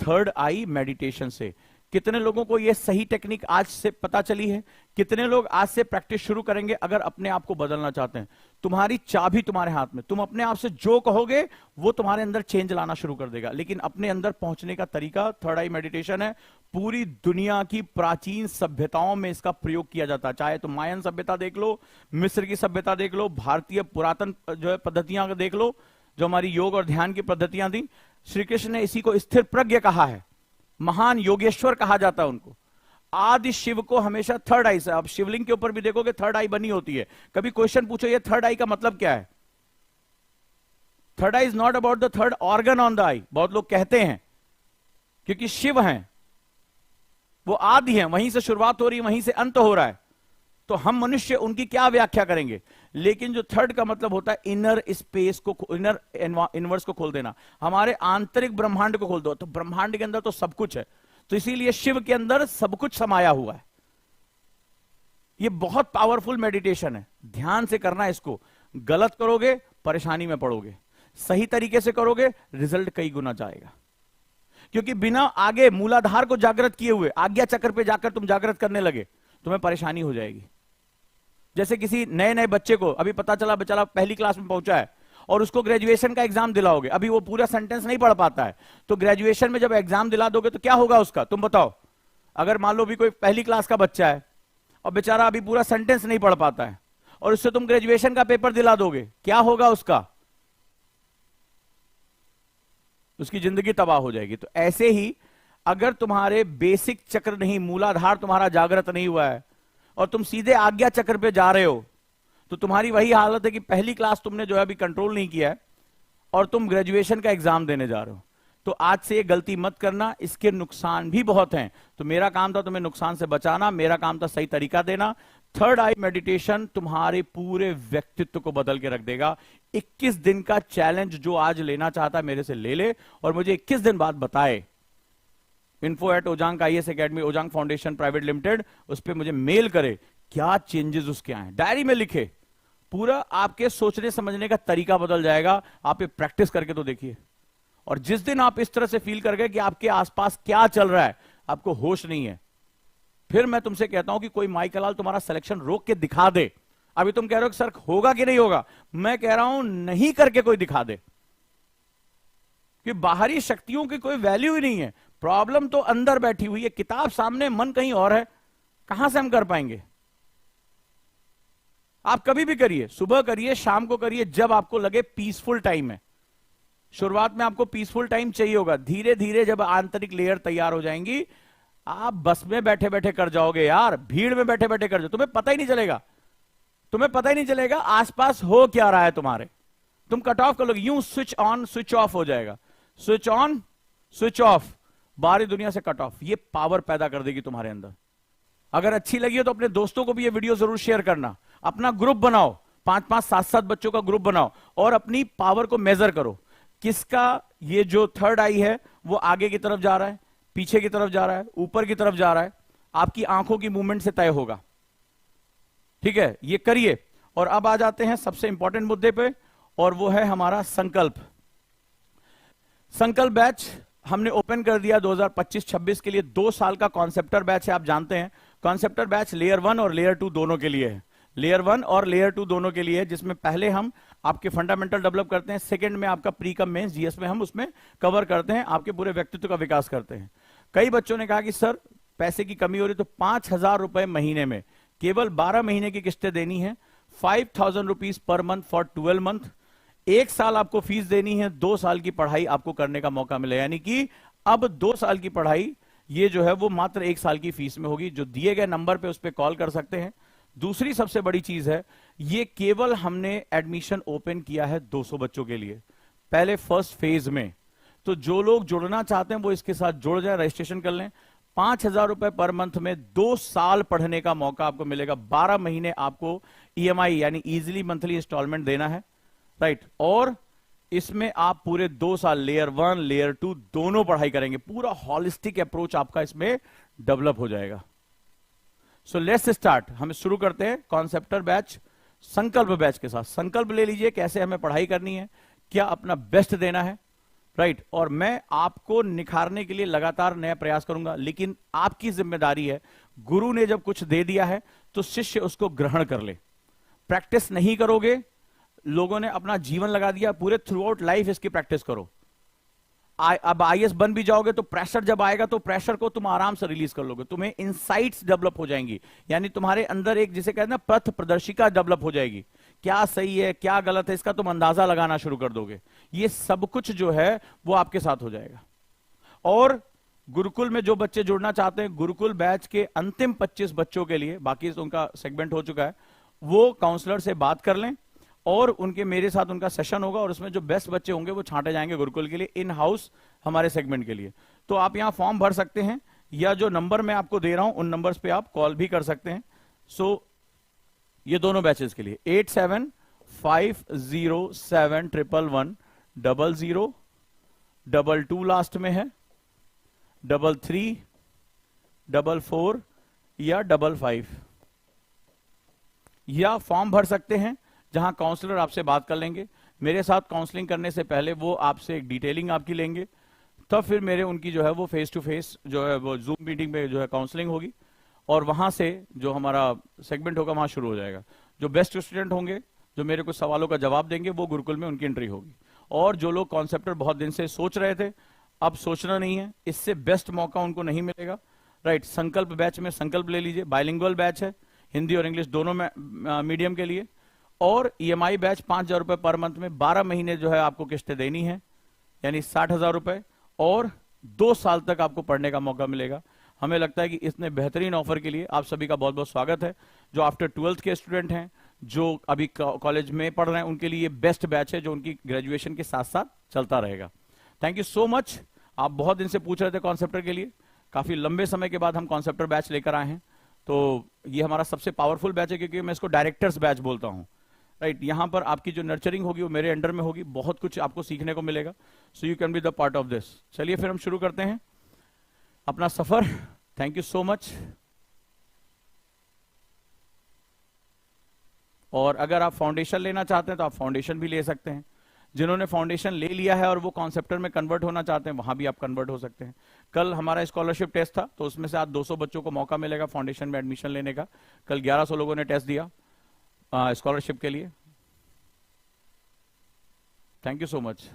Third आई meditation से। कितने लोगों को यह सही टेक्निक आज से पता चली है? कितने लोग आज से प्रैक्टिस शुरू करेंगे? अगर अपने आप को बदलना चाहते हैं, तुम्हारी चाबी तुम्हारे हाथ में, तुम अपने आप से जो कहोगे वो तुम्हारे अंदर चेंज लाना शुरू कर देगा। लेकिन अपने अंदर पहुंचने का तरीका थर्ड आई मेडिटेशन है। पूरी दुनिया की प्राचीन सभ्यताओं में इसका प्रयोग किया जाता है। चाहे तुम मायन सभ्यता देख लो, मिस्र की सभ्यता देख लो, भारतीय पुरातन जो है पद्धतियां देख लो, जो हमारी योग और ध्यान की पद्धतियां थी। श्री कृष्ण ने इसी को स्थिर प्रज्ञ कहा है, महान योगेश्वर कहा जाता है उनको। आदि शिव को हमेशा थर्ड आई से, अब शिवलिंग के ऊपर भी देखोगे थर्ड आई बनी होती है। कभी क्वेश्चन पूछो ये थर्ड आई का मतलब क्या है? Third eye is not about the third organ on the eye. बहुत लोग कहते हैं क्योंकि शिव हैं, वो आदि हैं, वहीं से शुरुआत हो रही है, वहीं से अंत हो रहा है। तो हम मनुष्य उनकी क्या व्याख्या करेंगे? लेकिन जो थर्ड का मतलब होता है इनर स्पेस को, इनर इनवर्स को खोल देना, हमारे आंतरिक ब्रह्मांड को खोल दो। तो ब्रह्मांड के अंदर तो सब कुछ है, तो इसीलिए शिव के अंदर सब कुछ समाया हुआ है। ये बहुत पावरफुल मेडिटेशन है, ध्यान से करना है इसको। गलत करोगे परेशानी में पड़ोगे, सही तरीके से करोगे रिजल्ट कई गुना जाएगा। क्योंकि बिना आगे मूलाधार को जागृत किए हुए आज्ञा चक्र पे जाकर तुम जागृत करने लगे, तुम्हें परेशानी हो जाएगी। जैसे किसी नए नए बच्चे को अभी पता चला बेचारा पहली क्लास में पहुंचा है और उसको ग्रेजुएशन का एग्जाम दिलाओगे, अभी वो पूरा सेंटेंस नहीं पढ़ पाता है, तो ग्रेजुएशन में जब एग्जाम दिला दोगे तो क्या होगा उसका, तुम बताओ। अगर मान लो भी कोई पहली क्लास का बच्चा है और बेचारा अभी पूरा सेंटेंस नहीं पढ़ पाता है और उससे तुम ग्रेजुएशन का पेपर दिला दोगे, क्या होगा उसका? उसकी जिंदगी तबाह हो जाएगी। तो ऐसे ही अगर तुम्हारे बेसिक चक्र नहीं, मूलाधार तुम्हारा जागृत नहीं हुआ है और तुम सीधे आज्ञा चक्र पे जा रहे हो, तो तुम्हारी वही हालत है कि पहली क्लास तुमने जो है अभी कंट्रोल नहीं किया है और तुम ग्रेजुएशन का एग्जाम देने जा रहे हो। तो आज से ये गलती मत करना, इसके नुकसान भी बहुत हैं। तो मेरा काम था तुम्हें नुकसान से बचाना, मेरा काम था सही तरीका देना। थर्ड आई मेडिटेशन तुम्हारे पूरे व्यक्तित्व को बदल के रख देगा। 21 दिन का चैलेंज जो आज लेना चाहता है मेरे से ले ले और मुझे 21 दिन बाद बताए। info@ojang IAS Academy, Ojang foundation private limited, उस पर मुझे मेल करे क्या चेंजेस उसके आए, डायरी में लिखे। पूरा आपके सोचने समझने का तरीका बदल जाएगा। आप ये प्रैक्टिस करके तो देखिए, और जिस दिन आप इस तरह से फील कर गए कि आपके आसपास क्या चल रहा है, आपको होश नहीं है, फिर मैं तुमसे कहता हूं कि कोई माइकलाल तुम्हारा सिलेक्शन रोक के दिखा दे। अभी तुम कह रहे हो कि सर होगा कि नहीं होगा, मैं कह रहा हूं नहीं करके कोई दिखा दे, कि बाहरी शक्तियों की कोई वैल्यू ही नहीं है। प्रॉब्लम तो अंदर बैठी हुई है, किताब सामने, मन कहीं और है, कहां से हम कर पाएंगे? आप कभी भी करिए, सुबह करिए, शाम को करिए, जब आपको लगे पीसफुल टाइम है। शुरुआत में आपको पीसफुल टाइम चाहिए होगा, धीरे धीरे जब आंतरिक लेयर तैयार हो जाएंगी, आप बस में बैठे बैठे कर जाओगे यार, भीड़ में बैठे बैठे कर जाओ, तुम्हें पता ही नहीं चलेगा, तुम्हें पता ही नहीं चलेगा आसपास हो क्या रहा है तुम्हारे। तुम कट ऑफ कर लोगे, यूं स्विच ऑन स्विच ऑफ हो जाएगा, स्विच ऑन स्विच ऑफ, बाहरी दुनिया से कट ऑफ। ये पावर पैदा कर देगी तुम्हारे अंदर। अगर अच्छी लगी हो तो अपने दोस्तों को भी ये वीडियो जरूर शेयर करना, अपना ग्रुप बनाओ, 5-5, 7-7 बच्चों का ग्रुप बनाओ और अपनी पावर को मेजर करो। किसका ये जो थर्ड आई है वो आगे की तरफ जा रहा है, पीछे की तरफ जा रहा है, ऊपर की तरफ जा रहा है, आपकी आंखों की मूवमेंट से तय होगा। ठीक है, ये करिए। और अब आ जाते हैं सबसे इंपॉर्टेंट मुद्दे पे, और वो है हमारा संकल्प। संकल्प बैच हमने ओपन कर दिया 2025-26 के लिए। 2 साल का कॉन्सेप्टर बैच है, आप जानते हैं। कॉन्सेप्टर बैच लेयर 1 और लेयर 2 दोनों के लिए है, लेयर 1 और लेयर 2 दोनों के लिए है, जिसमें पहले हम आपके फंडामेंटल डेवलप करते हैं, सेकंड में आपका प्री कम मेंस जीएस में हम उसमें कवर करते हैं, आपके पूरे व्यक्तित्व का विकास करते हैं। कई बच्चों ने कहा कि सर पैसे की कमी हो रही, तो 5,000 रुपए महीने में केवल 12 महीने की किस्तें देनी है, 5,000 rupees per month for 12 month. 1 साल आपको फीस देनी है, 2 साल की पढ़ाई आपको करने का मौका मिले। यानी कि अब 2 साल की पढ़ाई ये जो है वो मात्र 1 साल की फीस में होगी। जो दिए गए नंबर पे उस पर कॉल कर सकते हैं। दूसरी सबसे बड़ी चीज है, ये केवल हमने एडमिशन ओपन किया है 200 बच्चों के लिए, पहले फर्स्ट फेज में। तो जो लोग जुड़ना चाहते हैं वो इसके साथ जुड़ जाए, रजिस्ट्रेशन कर लें। 5,000 रुपए पर मंथ में 2 साल पढ़ने का मौका आपको मिलेगा। 12 महीने आपको ईएमआई यानी इजीली मंथली इंस्टॉलमेंट देना है, राइट। और इसमें आप पूरे 2 साल लेयर 1 लेयर 2 दोनों पढ़ाई करेंगे। पूरा हॉलिस्टिक अप्रोच आपका इसमें डेवलप हो जाएगा। So let's start. हम शुरू करते हैं कॉन्सेप्टर बैच संकल्प बैच के साथ। संकल्प ले लीजिए कैसे हमें पढ़ाई करनी है, क्या अपना बेस्ट देना है, राइट। और मैं आपको निखारने के लिए लगातार नया प्रयास करूंगा, लेकिन आपकी जिम्मेदारी है, गुरु ने जब कुछ दे दिया है तो शिष्य उसको ग्रहण कर ले। प्रैक्टिस नहीं करोगे, लोगों ने अपना जीवन लगा दिया, पूरे थ्रू आउट लाइफ इसकी प्रैक्टिस करो। अब आईएएस बन भी जाओगे तो प्रेशर जब आएगा तो प्रेशर को तुम आराम से रिलीज कर लोगे, तुम्हें इनसाइट्स डेवलप हो जाएंगी, यानी तुम्हारे अंदर एक, जिसे कहते हैं ना, पथ प्रदर्शिका डेवलप हो जाएगी। क्या सही है क्या गलत है इसका तुम अंदाजा लगाना शुरू कर दोगे। ये सब कुछ जो है वो आपके साथ हो जाएगा। और गुरुकुल में जो बच्चे जुड़ना चाहते हैं, गुरुकुल बैच के अंतिम 25 बच्चों के लिए, बाकी उनका सेगमेंट हो चुका है, वो काउंसलर से बात कर लें और उनके मेरे साथ उनका सेशन होगा और उसमें जो बेस्ट बच्चे होंगे वो छांटे जाएंगे गुरुकुल के लिए, इन हाउस हमारे सेगमेंट के लिए। तो आप यहां फॉर्म भर सकते हैं, या जो नंबर मैं आपको दे रहा हूं उन नंबर्स पे आप कॉल भी कर सकते हैं। सो ये दोनों बैचेस के लिए 875071110022 लास्ट में है, 3344 या 55, या फॉर्म भर सकते हैं जहां काउंसलर आपसे बात कर लेंगे। मेरे साथ काउंसलिंग करने से पहले वो आपसे एक डिटेलिंग आपकी लेंगे, तब फिर मेरे उनकी जो है वो फेस टू फेस जो है वो जूम मीटिंग पे जो है काउंसलिंग होगी, और वहां से जो हमारा सेगमेंट होगा वहां शुरू हो जाएगा। जो बेस्ट स्टूडेंट होंगे, जो मेरे कुछ सवालों का जवाब देंगे, वो गुरुकुल में उनकी एंट्री होगी। और जो लोग कॉन्सेप्टर बहुत दिन से सोच रहे थे, अब सोचना नहीं है, इससे बेस्ट मौका उनको नहीं मिलेगा। राइट, संकल्प बैच में संकल्प ले लीजिए, बाइलिंगुअल बैच है, हिंदी और इंग्लिश दोनों में मीडियम के लिए। और ईएमआई बैच 5,000 रुपए पर मंथ में 12 महीने जो है आपको किस्तें देनी है, यानी 60,000 रुपए, और 2 साल तक आपको पढ़ने का मौका मिलेगा। हमें लगता है कि इतने बेहतरीन ऑफर के लिए आप सभी का बहुत बहुत स्वागत है। जो आफ्टर 12th के स्टूडेंट हैं, जो अभी कॉलेज में पढ़ रहे हैं, उनके लिए बेस्ट बैच है जो उनकी ग्रेजुएशन के साथ साथ चलता रहेगा। Thank you so much. आप बहुत दिन से पूछ रहे थे कॉन्सेप्टर के लिए, काफी लंबे समय के बाद हम कॉन्सेप्टर बैच लेकर आए हैं। तो ये हमारा सबसे पावरफुल बैच है, क्योंकि मैं इसको डायरेक्टर्स बैच बोलता हूं। राइट, यहां पर आपकी जो नर्चरिंग होगी वो मेरे अंडर में होगी, बहुत कुछ आपको सीखने को मिलेगा। So you can be the part of this. चलिए फिर हम शुरू करते हैं अपना सफर। Thank you so much. और अगर आप फाउंडेशन लेना चाहते हैं तो आप फाउंडेशन भी ले सकते हैं। जिन्होंने फाउंडेशन ले लिया है और वो कॉन्सेप्टर में कन्वर्ट होना चाहते हैं, वहां भी आप कन्वर्ट हो सकते हैं। कल हमारा स्कॉलरशिप टेस्ट था, तो उसमें से आज 200 बच्चों को मौका मिलेगा फाउंडेशन में एडमिशन लेने का। कल 1100 लोगों ने टेस्ट दिया स्कॉलरशिप के लिए। Thank you so much.